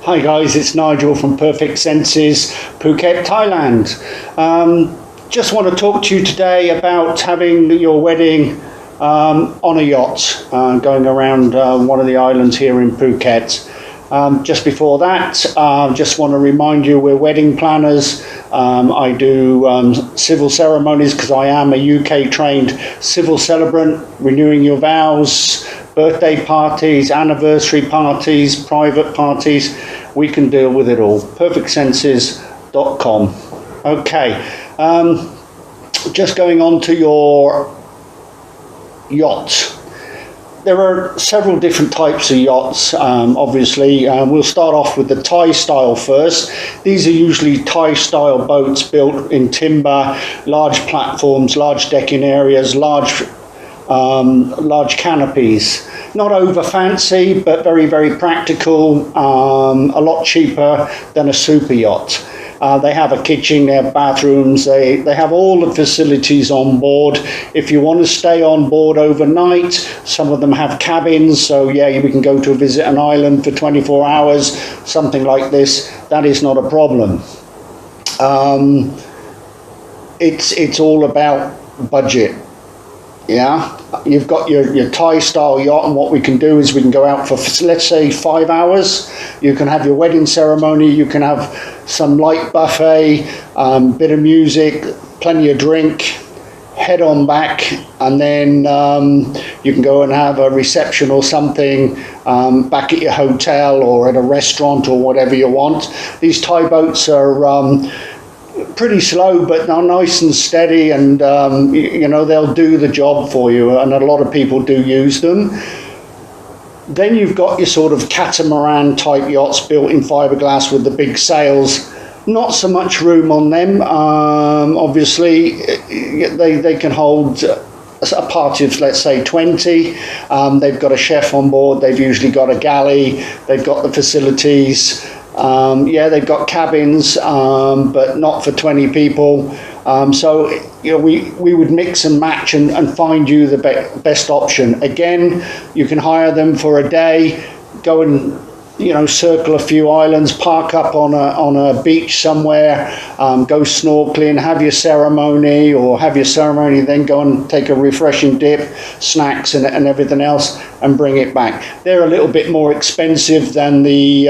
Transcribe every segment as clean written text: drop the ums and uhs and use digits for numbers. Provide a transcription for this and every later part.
Hi guys, it's Nigel from Perfect Senses, Phuket, Thailand. Just want to talk to you today about having your wedding on a yacht, going around one of the islands here in Phuket. Just before that, just want to remind you we're wedding planners. I do civil ceremonies because I am a UK trained civil celebrant, renewing your vows, birthday parties, anniversary parties, private parties. We can deal with it all. perfectsenses.com. Okay, just going on to your yacht. There are several different types of yachts, obviously. We'll start off with the Thai style first. These are usually Thai style boats built in timber, large platforms, large decking areas, large canopies. Not over fancy, but very, very practical, a lot cheaper than a super yacht. They have a kitchen, they have bathrooms, they have all the facilities on board. If you want to stay on board overnight, some of them have cabins, so yeah, we can go to visit an island for 24 hours, something like this. That is not a problem. It's all about budget. Yeah, you've got your Thai style yacht, and what we can do is we can go out for, let's say, 5 hours. You can have your wedding ceremony, you can have some light buffet, bit of music, plenty of drink, head on back, and then you can go and have a reception or something back at your hotel or at a restaurant or whatever you want. These Thai boats are pretty slow, but they're nice and steady, and they'll do the job for you, and a lot of people do use them. Then you've got your sort of catamaran type yachts built in fiberglass with the big sails. Not so much room on them. Obviously they can hold a party of, let's say, 20. They've got a chef on board, they've usually got a galley, they've got the facilities. They've got cabins, but not for 20 people. So we would mix and match and find you the best option. Again, you can hire them for a day, go and circle a few islands, park up on a beach somewhere, go snorkeling, have your ceremony, then go and take a refreshing dip, snacks and everything else, and bring it back. They're a little bit more expensive than the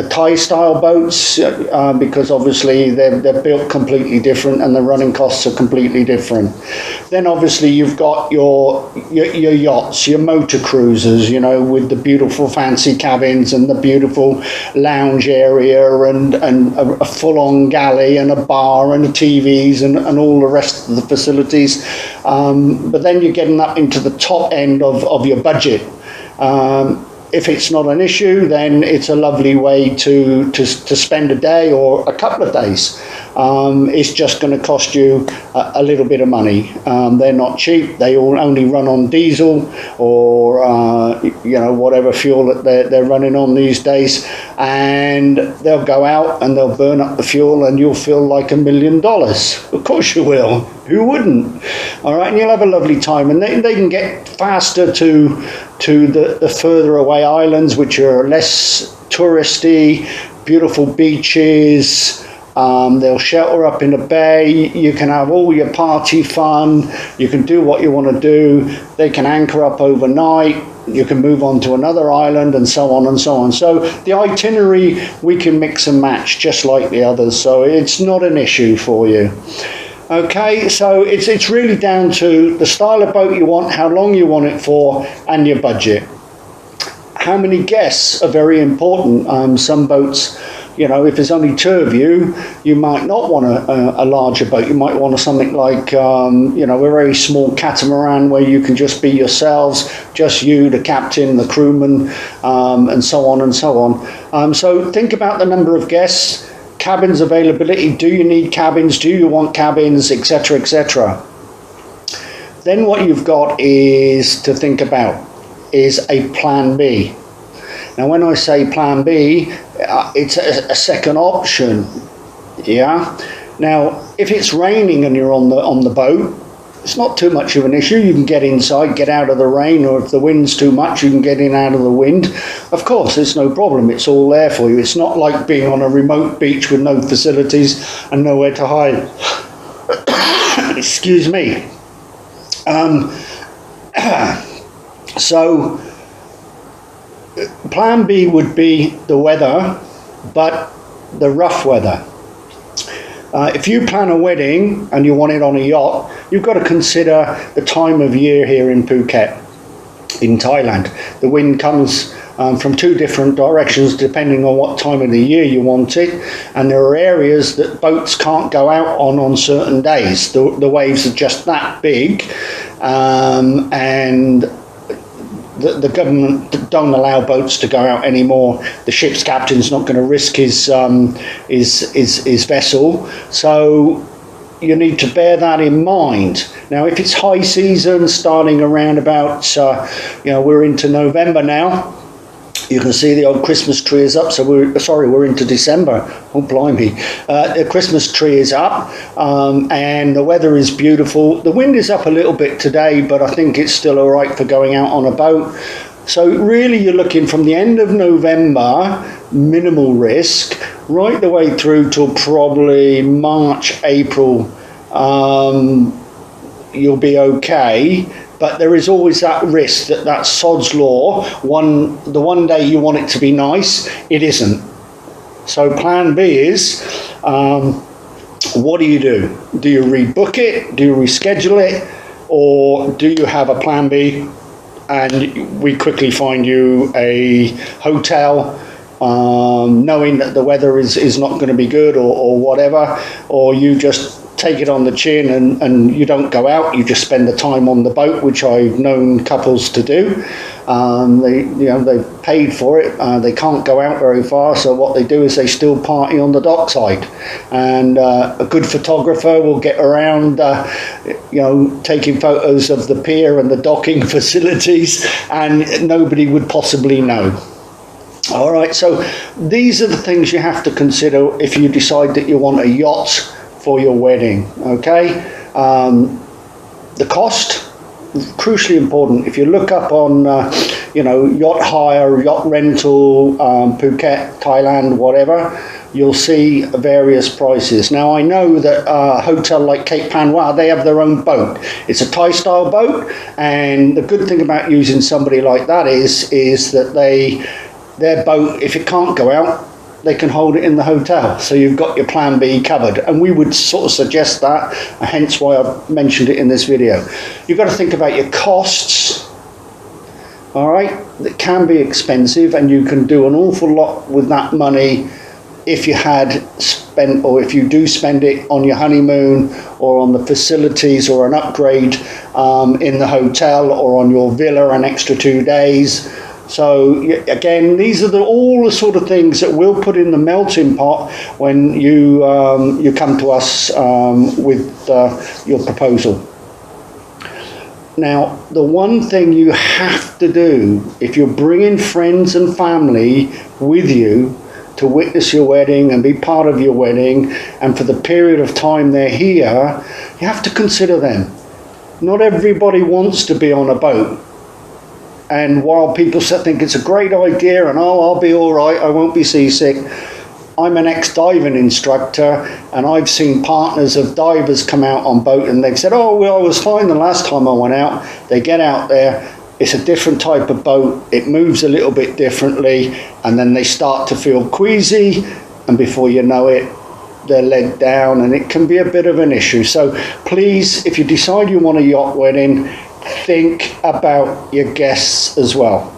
Thai style boats, because obviously they're built completely different and the running costs are completely different. Then obviously you've got your yachts, your motor cruisers, with the beautiful fancy cabins and the beautiful lounge area and a full-on galley and a bar and TVs and all the rest of the facilities. But then you're getting up into the top end of your budget. If it's not an issue, then it's a lovely way to spend a day or a couple of days. It's just going to cost you a little bit of money. They're not cheap. They all only run on diesel or whatever fuel that they're running on these days, and they'll go out and they'll burn up the fuel, and you'll feel like $1 million. Of course you will. Who wouldn't? All right, and you'll have a lovely time, and they can get faster to the further away islands, which are less touristy, beautiful beaches. They'll shelter up in a bay. You can have all your party fun. You can do what you want to do. They can anchor up overnight. You can move on to another island, and so on and so on. So the itinerary we can mix and match just like the others. So it's not an issue for you. Okay, so it's really down to the style of boat you want, how long you want it for, and your budget. How many guests are very important. Some boats, if there's only 2 of you, you might not want a larger boat. You might want something like, a very small catamaran where you can just be yourselves, just you, the captain, the crewman, and so on and so on. So think about the number of guests. Cabins availability. Do you need cabins? Do you want cabins, etc., etc.? Then what you've got is to think about is a plan B. Now, when I say plan B, it's a second option. Yeah. Now, if it's raining and you're on the boat, it's not too much of an issue. You can get inside, get out of the rain, or if the wind's too much, you can get in out of the wind. Of course, it's no problem. It's all there for you. It's not like being on a remote beach with no facilities and nowhere to hide. Excuse me. So, plan B would be the weather, but the rough weather. If you plan a wedding and you want it on a yacht, you've got to consider the time of year here in Phuket, in Thailand. The wind comes from two different directions depending on what time of the year you want it, and there are areas that boats can't go out on certain days. The waves are just that big, and the government don't allow boats to go out anymore. The ship's captain's not going to risk his vessel, so you need to bear that in mind. Now, if it's high season, starting around about, we're into November now. You can see the old Christmas tree is up. So we're into December. Oh, blimey. The Christmas tree is up, and the weather is beautiful. The wind is up a little bit today, but I think it's still all right for going out on a boat. So really you're looking from the end of November, minimal risk, right the way through till probably March, April. You'll be okay. But there is always that risk that sod's law, the one day you want it to be nice, it isn't. So plan B is, what do? Do you rebook it? Do you reschedule it? Or do you have a plan B and we quickly find you a hotel, knowing that the weather is not going to be good or whatever, or you just take it on the chin and you don't go out, you just spend the time on the boat, which I've known couples to do. They've paid for it, they can't go out very far, so what they do is they still party on the dockside, and a good photographer will get around taking photos of the pier and the docking facilities, and nobody would possibly know. All right, so these are the things you have to consider if you decide that you want a yacht for your wedding. Okay, the cost, crucially important. If you look up on yacht hire, yacht rental, Phuket, Thailand, whatever, you'll see various prices. Now I know that a hotel like Cape Panois, they have their own boat. It's a Thai style boat, and the good thing about using somebody like that is that their boat, if it can't go out, they can hold it in the hotel, so you've got your plan B covered, and we would sort of suggest that, hence why I've mentioned it in this video. You've got to think about your costs. All right, it can be expensive, and you can do an awful lot with that money if you had spent, or if you do spend it on your honeymoon or on the facilities or an upgrade in the hotel or on your villa, an extra 2 days. So again, these are all the sort of things that we'll put in the melting pot when you come to us with your proposal. Now, the one thing you have to do if you're bringing friends and family with you to witness your wedding and be part of your wedding, and for the period of time they're here, you have to consider them. Not everybody wants to be on a boat. And while people think it's a great idea and I'll be all right, I won't be seasick, I'm an ex-diving instructor, and I've seen partners of divers come out on boat and they've said, oh, well, I was fine the last time I went out. They get out there, it's a different type of boat, it moves a little bit differently, and then they start to feel queasy, and before you know it, they're led down, and it can be a bit of an issue. So please, if you decide you want a yacht wedding, think about your guests as well.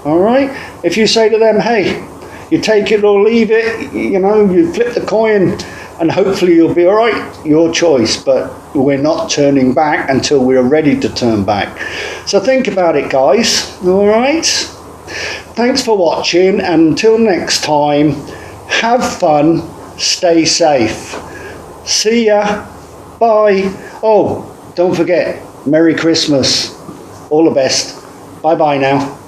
All right, if you say to them, hey, you take it or leave it, you flip the coin and hopefully you'll be all right, your choice, but we're not turning back until we're ready to turn back. So think about it, guys. All right, thanks for watching, and until next time, have fun, stay safe. See ya, bye. Oh, don't forget, Merry Christmas. All the best. Bye-bye now.